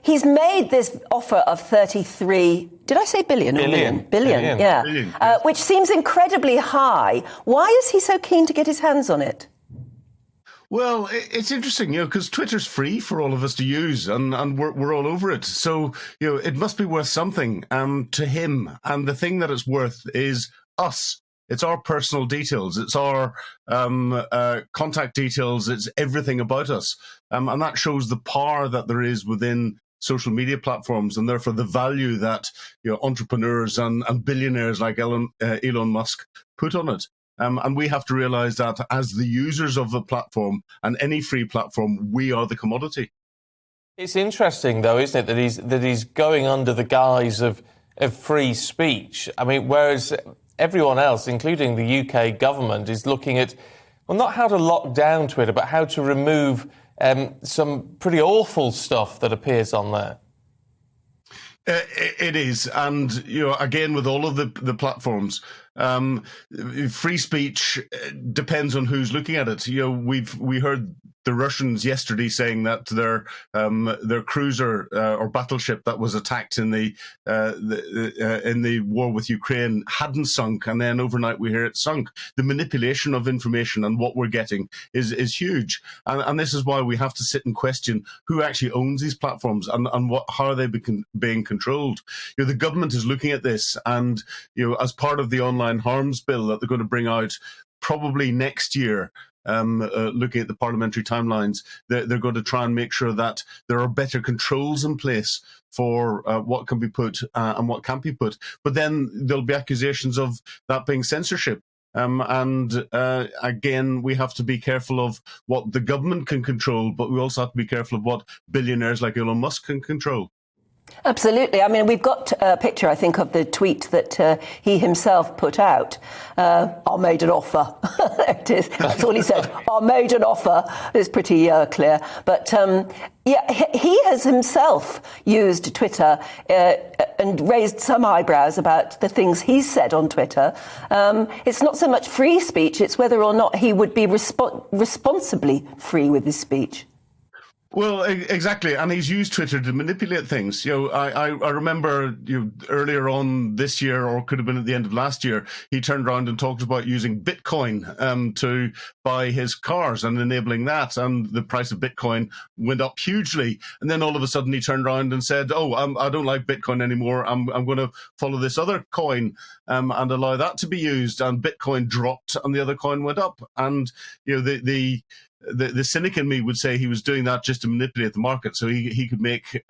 He's made this offer of 33, did I say billion? Billion. Billion, yeah. Billion, yes. Which seems incredibly high. Why is he so keen to get his hands on it? Well, it's interesting, because Twitter's free for all of us to use, and we're all over it. So, it must be worth something to him. And the thing that it's worth is us. It's our personal details. It's our contact details. It's everything about us. And that shows the power that there is within social media platforms, and therefore the value that entrepreneurs and billionaires like Elon Musk put on it. And we have to realize that as the users of the platform and any free platform, we are the commodity. It's interesting, though, isn't it, that he's going under the guise of free speech. I mean, whereas everyone else, including the UK government, is looking at, well, not how to lock down Twitter, but how to remove some pretty awful stuff that appears on there. It is. And, again, with all of the platforms, free speech depends on who's looking at it. We heard the Russians yesterday saying that their cruiser or battleship that was attacked in the war with Ukraine hadn't sunk, and then overnight we hear it sunk. The manipulation of information and what we're getting is huge, and this is why we have to sit and question who actually owns these platforms and how are they being controlled. The government is looking at this, and as part of the online harms bill that they're going to bring out probably next year. Looking at the parliamentary timelines, they're going to try and make sure that there are better controls in place for what can be put and what can't be put. But then there'll be accusations of that being censorship. And again, we have to be careful of what the government can control, but we also have to be careful of what billionaires like Elon Musk can control. Absolutely. I mean, we've got a picture, I think, of the tweet that he himself put out. I made an offer. There it is. That's all he said. I made an offer. It's pretty clear. But he has himself used Twitter and raised some eyebrows about the things he's said on Twitter. It's not so much free speech, it's whether or not he would be responsibly free with his speech. Well, exactly, and he's used Twitter to manipulate things. I remember earlier on this year, or could have been at the end of last year, he turned around and talked about using Bitcoin to buy his cars and enabling that, and the price of Bitcoin went up hugely. And then all of a sudden, he turned around and said, "Oh, I don't like Bitcoin anymore. I'm going to follow this other coin and allow that to be used." And Bitcoin dropped, and the other coin went up. And the cynic in me would say he was doing that just to manipulate the market, so he could make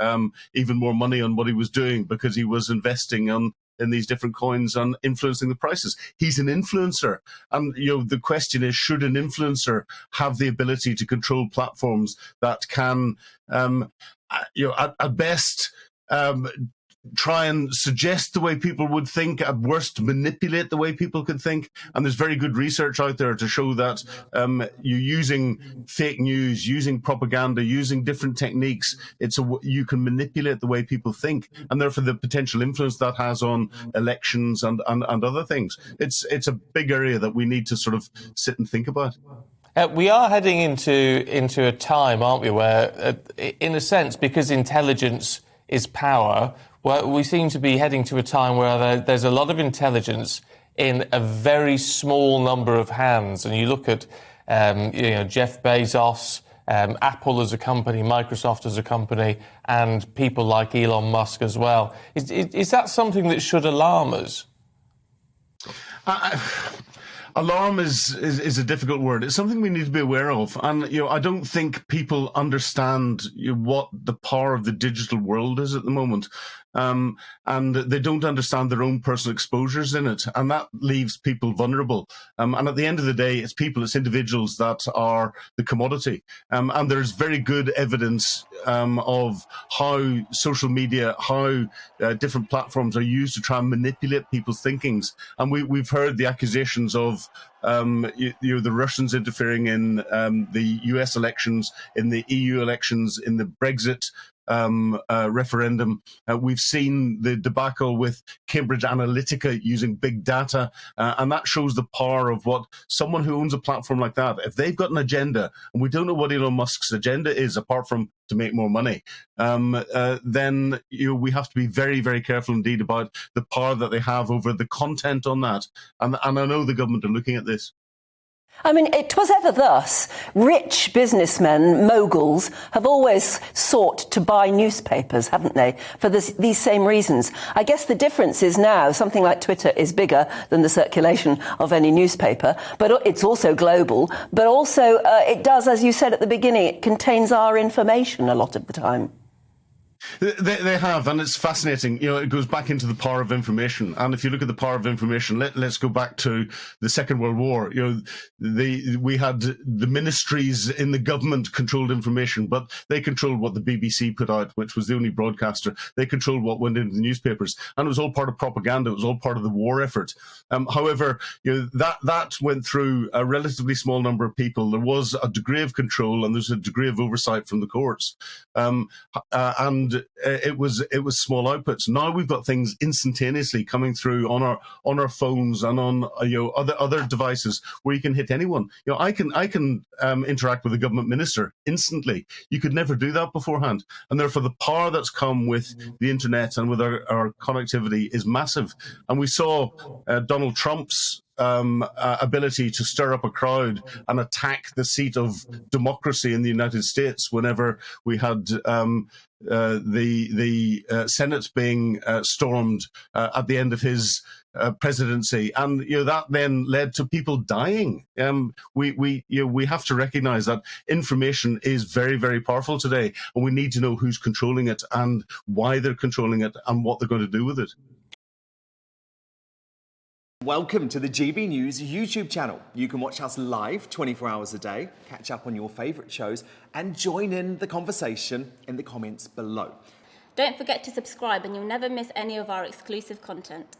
even more money on what he was doing because he was investing in these different coins and influencing the prices. He's an influencer, and the question is, should an influencer have the ability to control platforms that can, at best, try and suggest the way people would think, at worst manipulate the way people could think? And there's very good research out there to show that you using fake news, using propaganda, using different techniques, you can manipulate the way people think, and therefore the potential influence that has on elections and other things. It's a big area that we need to sort of sit and think about. We are heading into a time, aren't we, where, in a sense, because intelligence is power, well, we seem to be heading to a time where there's a lot of intelligence in a very small number of hands. And you look at, Jeff Bezos, Apple as a company, Microsoft as a company, and people like Elon Musk as well. Is that something that should alarm us? Alarm is a difficult word. It's something we need to be aware of. And, I don't think people understand what the power of the digital world is at the moment. And they don't understand their own personal exposures in it. And that leaves people vulnerable. And at the end of the day, it's individuals that are the commodity. And there's very good evidence of how social media, how different platforms are used to try and manipulate people's thinkings. And we've heard the accusations of the Russians interfering in the US elections, in the EU elections, in the Brexit referendum. We've seen the debacle with Cambridge Analytica using big data, and that shows the power of what someone who owns a platform like that, if they've got an agenda, and we don't know what Elon Musk's agenda is apart from to make more money, then we have to be very, very careful indeed about the power that they have over the content on that. And I know the government are looking at this. I mean, it was ever thus. Rich businessmen, moguls, have always sought to buy newspapers, haven't they, for these same reasons. I guess the difference is now something like Twitter is bigger than the circulation of any newspaper, but it's also global. But also, it does, as you said at the beginning, it contains our information a lot of the time. They have, and it's fascinating. It goes back into the power of information. And if you look at the power of information, let's go back to the Second World War. We had the ministries in the government controlled information, but they controlled what the BBC put out, which was the only broadcaster. They controlled what went into the newspapers, and it was all part of propaganda. It was all part of the war effort. However, that went through a relatively small number of people. There was a degree of control, and there's a degree of oversight from the courts, and it was small outputs. Now we've got things instantaneously coming through on our phones and on other devices where you can hit anyone. I can interact with a government minister instantly. You could never do that beforehand, and therefore the power that's come with the internet and with our connectivity is massive. And we saw Donald Trump's ability to stir up a crowd and attack the seat of democracy in the United States whenever we had the Senate being stormed at the end of his presidency, and that then led to people dying. We have to recognise that information is very, very powerful today, and we need to know who's controlling it and why they're controlling it and what they're going to do with it. Welcome to the GB News YouTube channel. You can watch us live 24 hours a day, catch up on your favourite shows, and join in the conversation in the comments below. Don't forget to subscribe and you'll never miss any of our exclusive content.